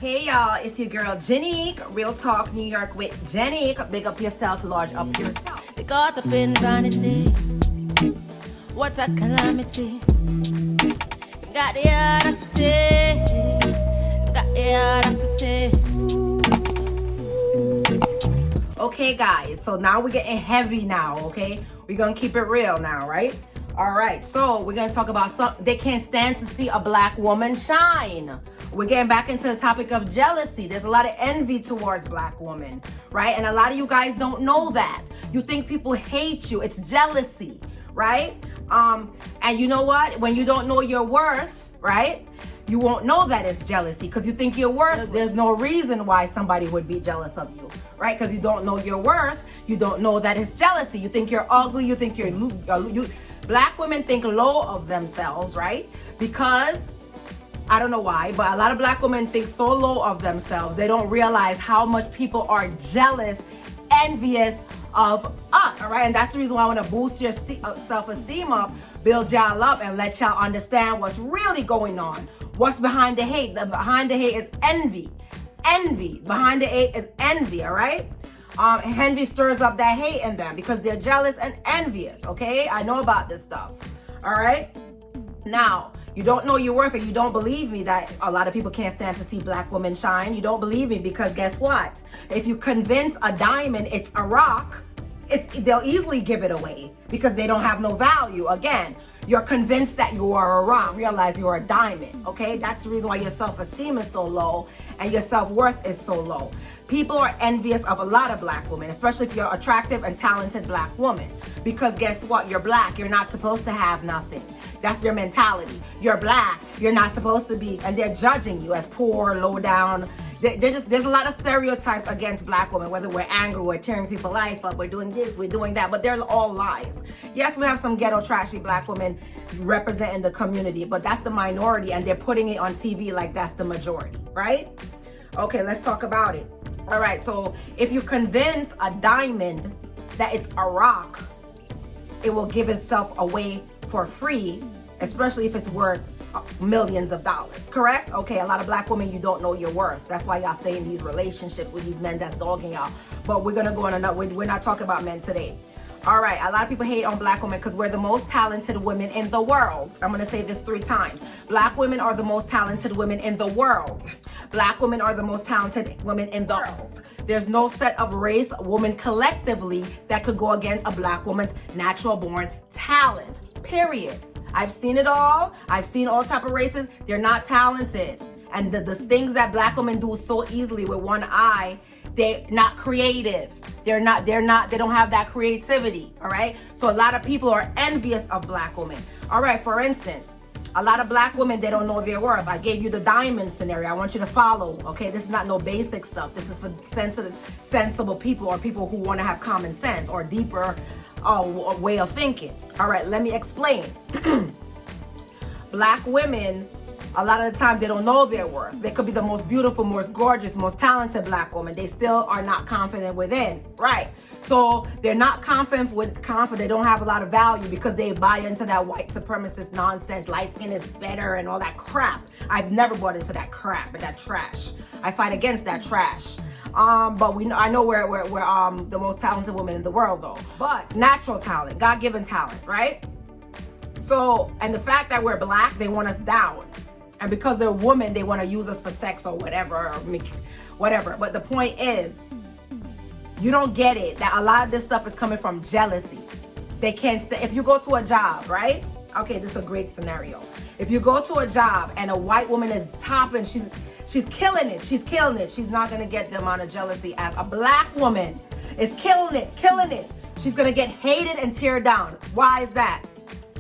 Hey y'all, it's your girl Janique. Real Talk New York with Janique. Big up yourself, large up yourself. They caught up in vanity. What a calamity. Got the audacity. Got the audacity. Okay guys, so now we're getting heavy now, okay? We're gonna keep it real now, right? All right, so we're gonna talk about they can't stand to see a black woman shine. We're getting back into the topic of jealousy. There's a lot of envy towards black women, right? And a lot of you guys don't know that. You think people hate you. It's jealousy, right? And you know what? When you don't know your worth, right? You won't know that it's jealousy because you think you're worth. There's no reason why somebody would be jealous of you, right? Because you don't know your worth. You don't know that it's jealousy. You think you're ugly. You think Black women think low of themselves, right? Because I don't know why, but a lot of black women think so low of themselves. They don't realize how much people are jealous, envious of us, all right? And that's the reason why I want to boost your self-esteem up, build y'all up, and let y'all understand what's really going on. What's behind the hate? Behind the hate is envy. Envy. Behind the hate is envy, all right? Envy stirs up that hate in them because they're jealous and envious, okay? I know about this stuff, all right? Now, you don't know your worth, and you don't believe me that a lot of people can't stand to see black women shine. You don't believe me because guess what? If you convince a diamond it's a rock, they'll easily give it away because they don't have no value. Again, you're convinced that you are a rock. Realize you're a diamond, okay? That's the reason why your self-esteem is so low and your self-worth is so low. People are envious of a lot of black women, especially if you're an attractive and talented black woman. Because guess what? You're black. You're not supposed to have nothing. That's their mentality. You're black. You're not supposed to be. And they're judging you as poor, low down. There's a lot of stereotypes against black women, whether we're angry, we're tearing people's life up, we're doing this, we're doing that, but they're all lies. Yes, we have some ghetto, trashy black women representing the community, but that's the minority, and they're putting it on TV like that's the majority, right? Okay, let's talk about it. All right, so if you convince a diamond that it's a rock, it will give itself away for free, especially if it's worth millions of dollars, correct? Okay, a lot of black women, you don't know your worth. That's why y'all stay in these relationships with these men that's dogging y'all. But we're gonna go on another, we're not talking about men today. All right, a lot of people hate on black women because we're the most talented women in the world. I'm gonna say this 3 times. Black women are the most talented women in the world. Black women are the most talented women in the world. There's no set of race, woman collectively that could go against a black woman's natural born talent, period. I've seen it all. I've seen all type of races. They're not talented. And the things that black women do so easily with one eye, they're not creative. They don't have that creativity, all right? So a lot of people are envious of black women. All right, for instance, a lot of black women, they don't know their worth. I gave you the diamond scenario. I want you to follow, okay? This is not no basic stuff. This is for sensible people or people who want to have common sense or deeper way of thinking. All right, let me explain. Black women, a lot of the time, they don't know their worth. They could be the most beautiful, most gorgeous, most talented black woman. They still are not confident within, right? So they're not confident. They don't have a lot of value because they buy into that white supremacist nonsense. Light skin is better and all that crap. I've never bought into that crap and that trash. I fight against that trash. But I know we're the most talented women in the world though. But natural talent, God-given talent, right? So, and the fact that we're black, they want us down. And because they're women, they want to use us for sex or whatever, whatever. But the point is, you don't get it, that a lot of this stuff is coming from jealousy. They can't if you go to a job, right? Okay, this is a great scenario. If you go to a job and a white woman is topping, she's killing it. She's not going to get the amount of jealousy as a black woman is killing it. She's going to get hated and teared down. Why is that?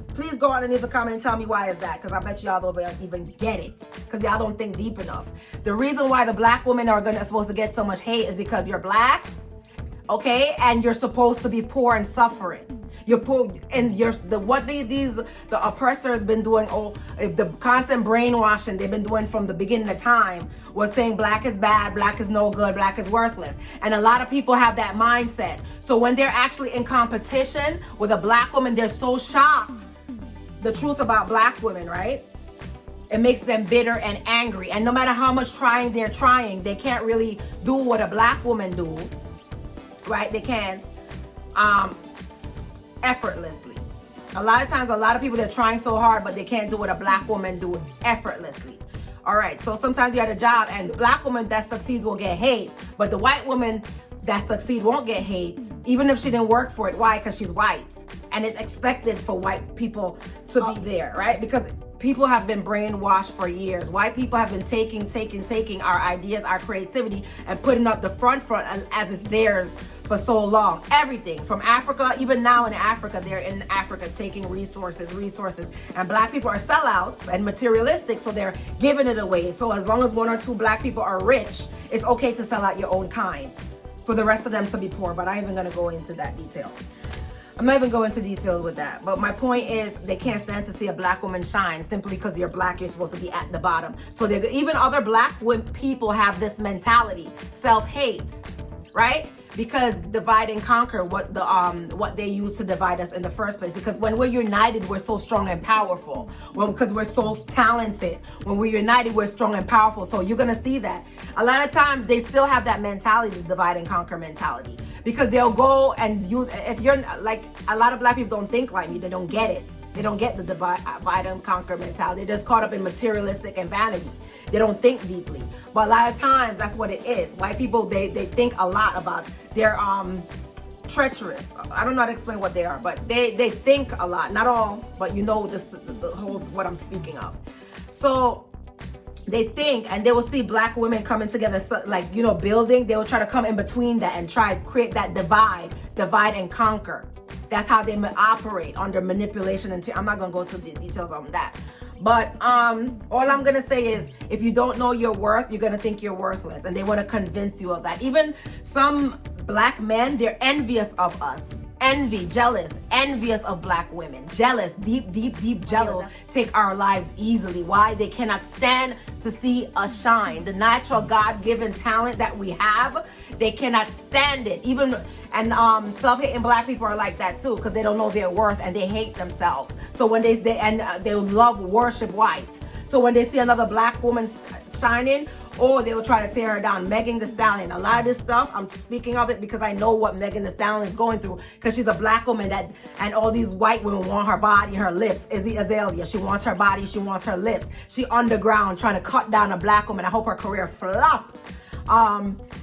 Please go on and leave a comment and tell me why is that, because I bet y'all don't even get it, because y'all don't think deep enough. The reason why the black women are supposed to get so much hate is because you're black, okay, and you're supposed to be poor and suffering. You're poor, and the oppressors been doing, the constant brainwashing they've been doing from the beginning of time was saying black is bad, black is no good, black is worthless. And a lot of people have that mindset. So when they're actually in competition with a black woman, they're so shocked. The truth about black women, right? It makes them bitter and angry. And no matter how much trying, they can't really do what a black woman do, right? They can't effortlessly. A lot of times, a lot of people, they're trying so hard, but they can't do what a black woman do effortlessly. All right, so sometimes you're at a job and the black woman that succeeds will get hate, but the white woman that succeeds won't get hate, even if she didn't work for it. Why? Because she's white. And it's expected for white people to be there, right? Because people have been brainwashed for years. White people have been taking our ideas, our creativity, and putting up the front as it's theirs for so long. Everything from Africa, even now in Africa, they're in Africa taking resources, and black people are sellouts and materialistic, so they're giving it away. So as long as 1 or 2 black people are rich, it's okay to sell out your own kind for the rest of them to be poor. But I'm even gonna go into that detail. I'm not even going into detail with that. But my point is, they can't stand to see a black woman shine. Simply because you're black, you're supposed to be at the bottom. So even other black people have this mentality, self-hate, right? Because divide and conquer, what they use to divide us in the first place. Because when we're united, we're so strong and powerful. Because we're so talented. When we're united, we're strong and powerful. So you're gonna see that. A lot of times they still have that mentality, the divide and conquer mentality. Because they'll go and use, if you're like, a lot of black people don't think like me, they don't get it. They don't get the divide and conquer mentality. They're just caught up in materialistic and vanity. They don't think deeply. But a lot of times that's what it is. White people, they think a lot about, they're treacherous. I don't know how to explain what they are, but they think a lot. Not all, but you know this, the whole, what I'm speaking of. So they think, and they will see black women coming together, so, like, you know, building. They will try to come in between that and try to create that divide and conquer. That's how they operate, under manipulation. And I'm not gonna go into the details on that. But all I'm gonna say is, if you don't know your worth, you're gonna think you're worthless, and they want to convince you of that. Even some black men, they're envious of us. Jealous, envious of black women. Jealous, deep jealous. Take our lives easily. Why? They cannot stand to see us shine. The natural God-given talent that we have, they cannot stand it. And self-hating black people are like that too, because they don't know their worth and they hate themselves. So when they love worship white. So when they see another black woman shining, or they will try to tear her down. Megan Thee Stallion, a lot of this stuff, I'm speaking of it because I know what Megan Thee Stallion is going through, because she's a black woman and all these white women want her body, her lips. Izzy Azalea, she wants her body, she wants her lips. She underground trying to cut down a black woman. I hope her career flop.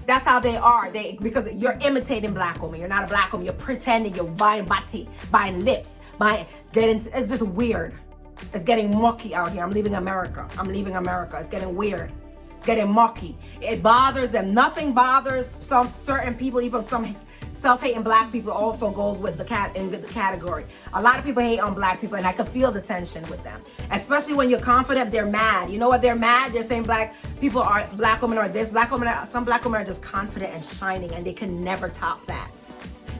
That's how they are. Because you're imitating black women. You're not a black woman. You're pretending. You're buying body, buying lips, it's just weird. It's getting mucky out here. I'm leaving America. It's getting weird. It's getting mucky. It bothers them. Nothing bothers some certain people, even some self-hating black people also goes with the category. A lot of people hate on black people, and I can feel the tension with them. Especially when you're confident, they're mad. You know what? They're mad. They're saying black women are this. Some black women are just confident and shining, and they can never top that.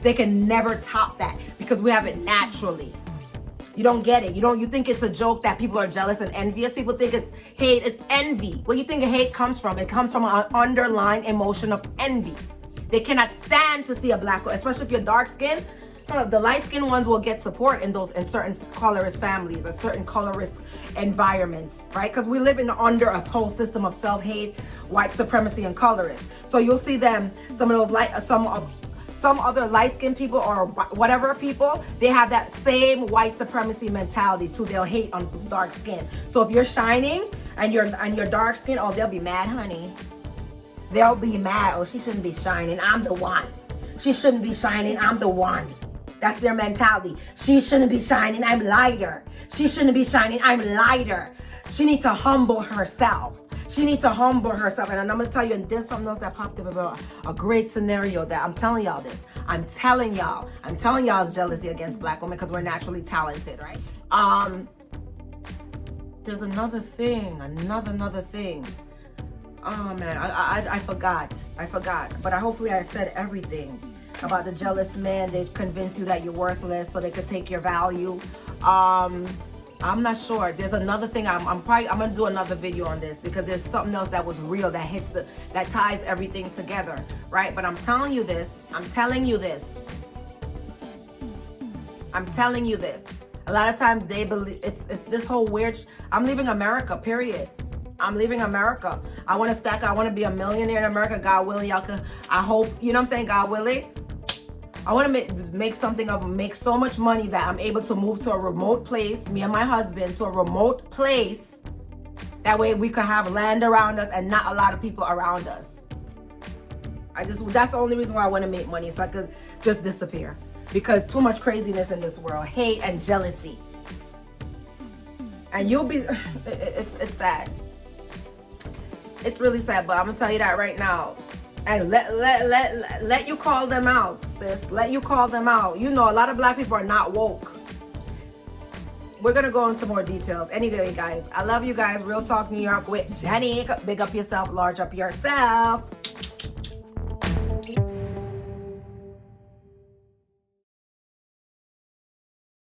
They can never top that because we have it naturally. You don't get it. You think it's a joke that people are jealous and envious. People think it's hate. It's envy. Where you think hate comes from? It comes from an underlying emotion of envy. They cannot stand to see a black woman, especially if you're dark skinned. The light skinned ones will get support in certain colorist families or certain colorist environments, right? Because we live under a whole system of self-hate, white supremacy, and colorists. So you'll see them, some other light-skinned people or whatever people, they have that same white supremacy mentality too. They'll hate on dark skin. So if you're shining and you're dark skin, oh, they'll be mad, honey. They'll be mad. Oh, she shouldn't be shining. I'm the one. She shouldn't be shining. I'm the one. That's their mentality. She shouldn't be shining. I'm lighter. She shouldn't be shining. I'm lighter. She needs to humble herself. And I'm going to tell you, and there's something else that popped up about a great scenario that I'm telling y'all this. I'm telling y'all it's jealousy against black women because we're naturally talented, right? There's another thing. Oh man, I forgot. But hopefully I said everything about the jealous man. They convince you that you're worthless so they could take your value. I'm not sure. There's another thing. I'm gonna do another video on this because there's something else that was real that ties everything together, right? But I'm telling you this. A lot of times they believe it's this whole weird. I'm leaving America, period. I'm leaving America. I want to stack. I want to be a millionaire in America. God willing, y'all could. I hope, you know what I'm saying? God willing. I want to make so much money that I'm able to move to a remote place, me and my husband, to a remote place. That way we could have land around us and not a lot of people around us. That's the only reason why I want to make money, so I could just disappear. Because too much craziness in this world, hate and jealousy. And you'll be, it's sad. It's really sad, but I'm gonna tell you that right now. And let you call them out, sis. Let you call them out. You know, a lot of black people are not woke. We're gonna go into more details. Anyway, guys, I love you guys. Real Talk New York with Jenny. Big up yourself, large up yourself.